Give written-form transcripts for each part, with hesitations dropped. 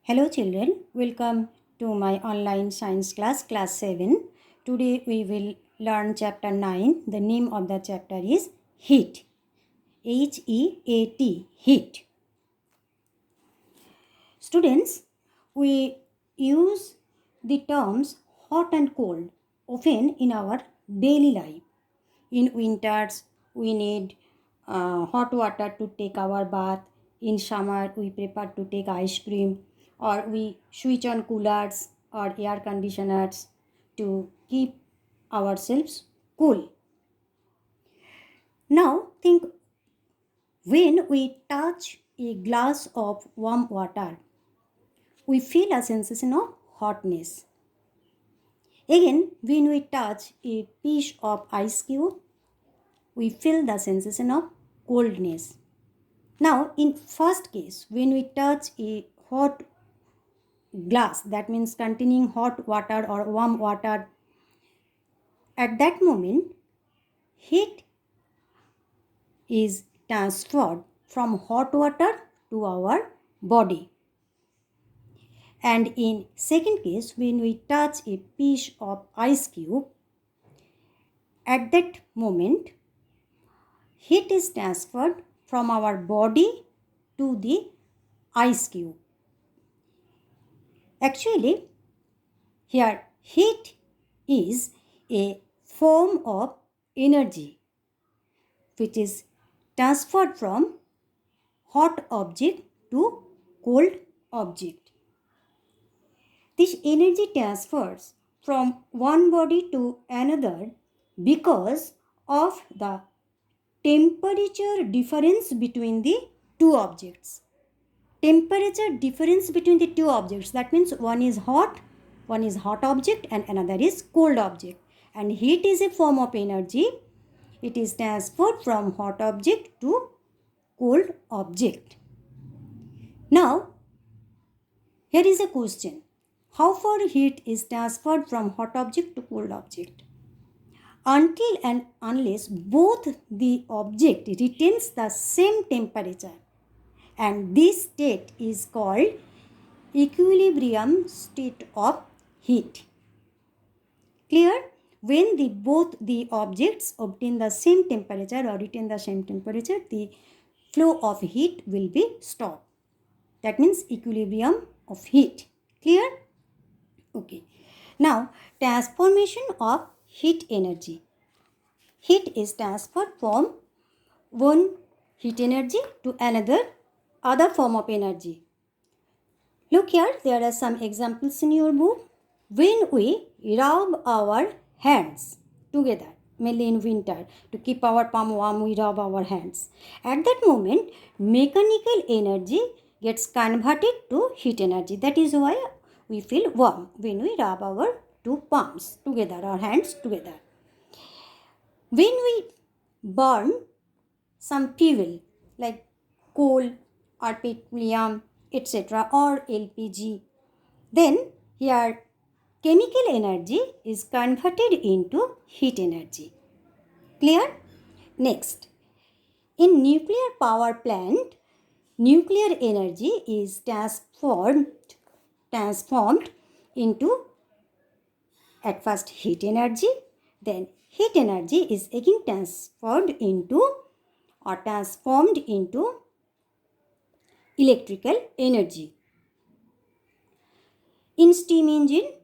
Hello children, welcome to my online science class 7. Today we will learn chapter 9. The name of the chapter is heat. Heat, heat. Students, we use the terms hot and cold often in our daily life. In winters, we need hot water to take our bath. In summer, we prefer to take ice cream, or we switch on coolers or air conditioners to keep ourselves cool. Now, think when we touch a glass of warm water, we feel a sensation of hotness. Again, when we touch a piece of ice cube, we feel the sensation of coldness. Now, in first case, when we touch a hot glass, that means containing hot water or warm water, at that moment, heat is transferred from hot water to our body. And in second case, when we touch a piece of ice cube, at that moment, heat is transferred from our body to the ice cube. Actually, here heat is a form of energy which is transferred from hot object to cold object. This energy transfers from one body to another because of the temperature difference between the two objects. Temperature difference between the two objects, that means one is hot object and another is cold object, and heat is a form of energy. It is transferred from hot object to cold object. Now here is a question: how far heat is transferred from hot object to cold object? Until and unless both the object retains the same temperature, and this state is called equilibrium state of heat. Clear? When both the objects obtain the same temperature or retain the same temperature, the flow of heat will be stopped. That means equilibrium of heat. Clear? Okay. Now, transformation of heat energy. Heat is transferred from one heat energy to another other form of energy. Look here, there are some examples in your book. When we rub our hands together, mainly in winter, to keep our palm warm, we rub our hands. At that moment, mechanical energy gets converted to heat energy. That is why we feel warm when we rub our two palms together, our hands together. When we burn some fuel like coal or petroleum, etc., or LPG, then here chemical energy is converted into heat energy. Clear? Next, in nuclear power plant, nuclear energy is transformed into at first heat energy, then heat energy is again transformed into electrical energy. In steam engine,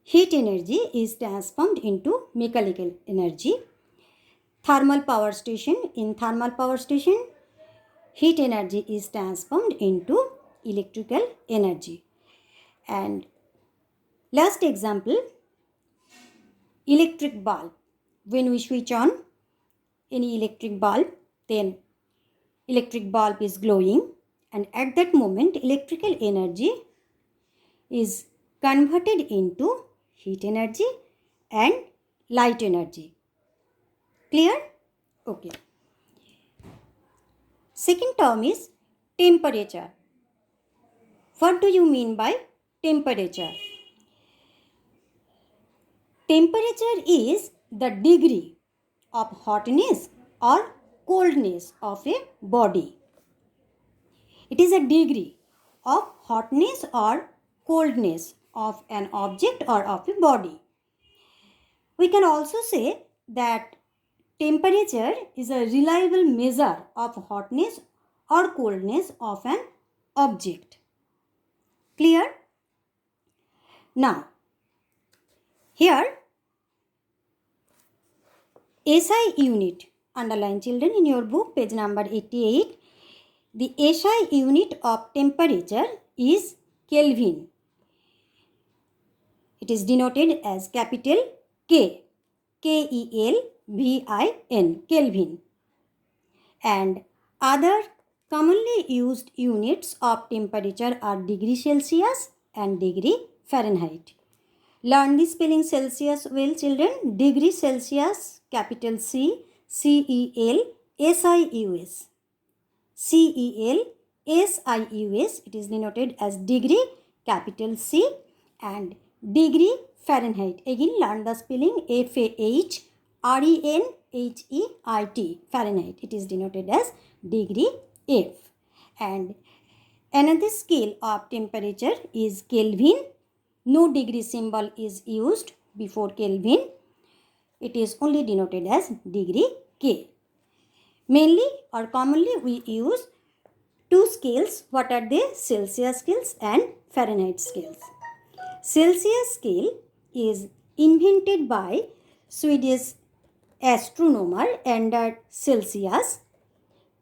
heat energy is transformed into mechanical energy. Thermal power station, in thermal power station, heat energy is transformed into electrical energy. And last example, electric bulb. When we switch on any electric bulb, then electric bulb is glowing, and at that moment electrical energy is converted into heat energy and light energy. Clear? Okay. Second term is temperature. What do you mean by temperature? Temperature is the degree of hotness or coldness of a body. It is a degree of hotness or coldness of an object or of a body. We can also say that temperature is a reliable measure of hotness or coldness of an object. Clear? Now, here SI unit, underline children in your book, page number 88. The SI unit of temperature is Kelvin. It is denoted as capital K, Kelvin, Kelvin. And other commonly used units of temperature are degree Celsius and degree Fahrenheit. Learn the spelling Celsius well, children. Degree Celsius, capital C, CELSIUS. CELSIUS, it is denoted as degree, capital C, and degree Fahrenheit. Again, learn the spelling FAHRENHEIT, Fahrenheit. It is denoted as degree F. And another scale of temperature is Kelvin. No degree symbol is used before Kelvin. It is only denoted as degree K. Mainly or commonly we use two scales. What are they? Celsius scales and Fahrenheit scales. Celsius scale is invented by Swedish astronomer Anders Celsius.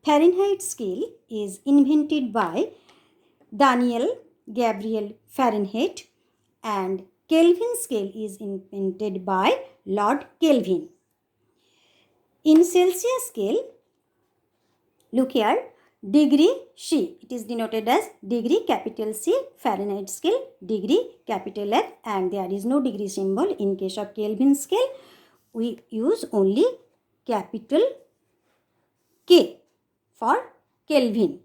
Fahrenheit scale is invented by Daniel Gabriel Fahrenheit, and Kelvin scale is invented by Lord Kelvin. In Celsius scale, look here, degree C, it is denoted as degree capital C, Fahrenheit scale degree capital F, and there is no degree symbol. In case of Kelvin scale, we use only capital K for Kelvin.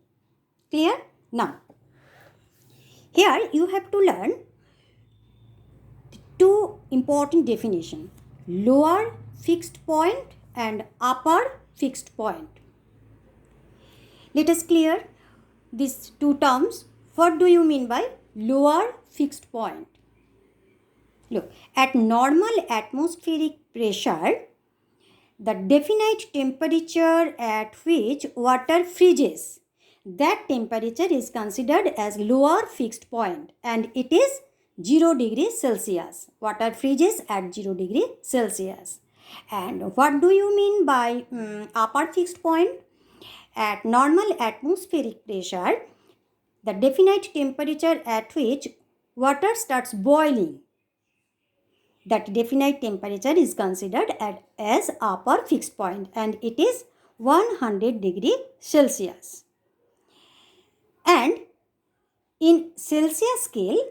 Clear? Now, here you have to learn two important definitions: lower fixed point and upper fixed point. Let us clear these two terms. What do you mean by lower fixed point? Look, at normal atmospheric pressure, the definite temperature at which water freezes, that temperature is considered as lower fixed point, and it is 0 degrees Celsius. Water freezes at 0 degrees Celsius. And what do you mean by upper fixed point? At normal atmospheric pressure, the definite temperature at which water starts boiling, that definite temperature is considered as upper fixed point, and it is 100 degrees Celsius. And in Celsius scale,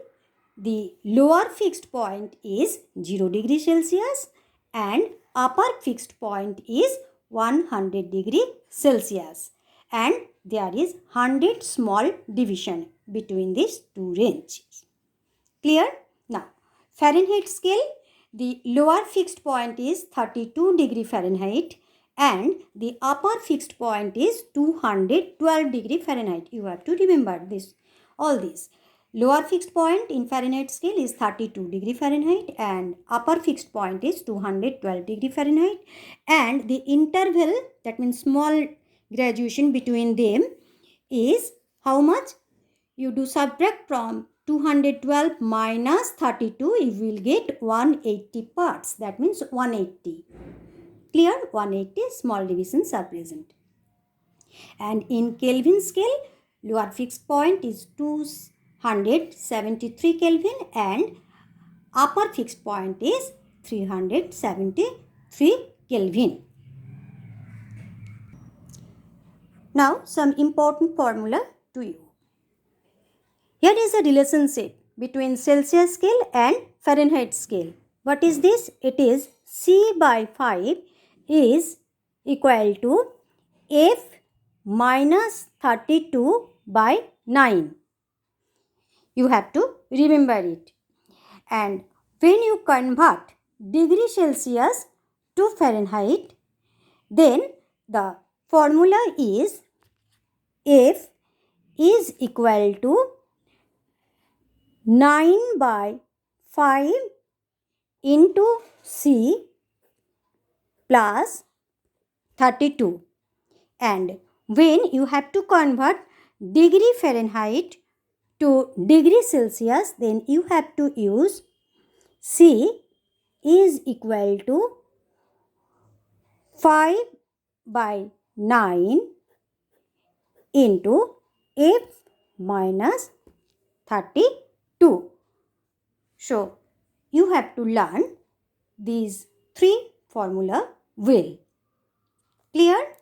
the lower fixed point is 0 degrees Celsius and upper fixed point is 100 degrees Celsius. And there is 100 small division between these two ranges. Clear? Now, Fahrenheit scale, the lower fixed point is 32 degree Fahrenheit and the upper fixed point is 212 degree Fahrenheit. You have to remember this, all these. Lower fixed point in Fahrenheit scale is 32 degree Fahrenheit and upper fixed point is 212 degree Fahrenheit, and the interval, that means small graduation between them, is how much? You do subtract from 212 minus 32, you will get 180 parts. That means 180. Clear? 180 small divisions are present. And in Kelvin scale, lower fixed point is 273 Kelvin and upper fixed point is 373 Kelvin. Now, some important formula to you. Here is a relationship between Celsius scale and Fahrenheit scale. What is this? It is C by 5 is equal to F minus 32 by 9. You have to remember it. And when you convert degree Celsius to Fahrenheit, then the formula is F is equal to 9 by 5 into C plus 32. And when you have to convert degree Fahrenheit to degree Celsius, then you have to use C is equal to 5 by 9 into F minus 32. So, you have to learn these three formula well. Clear?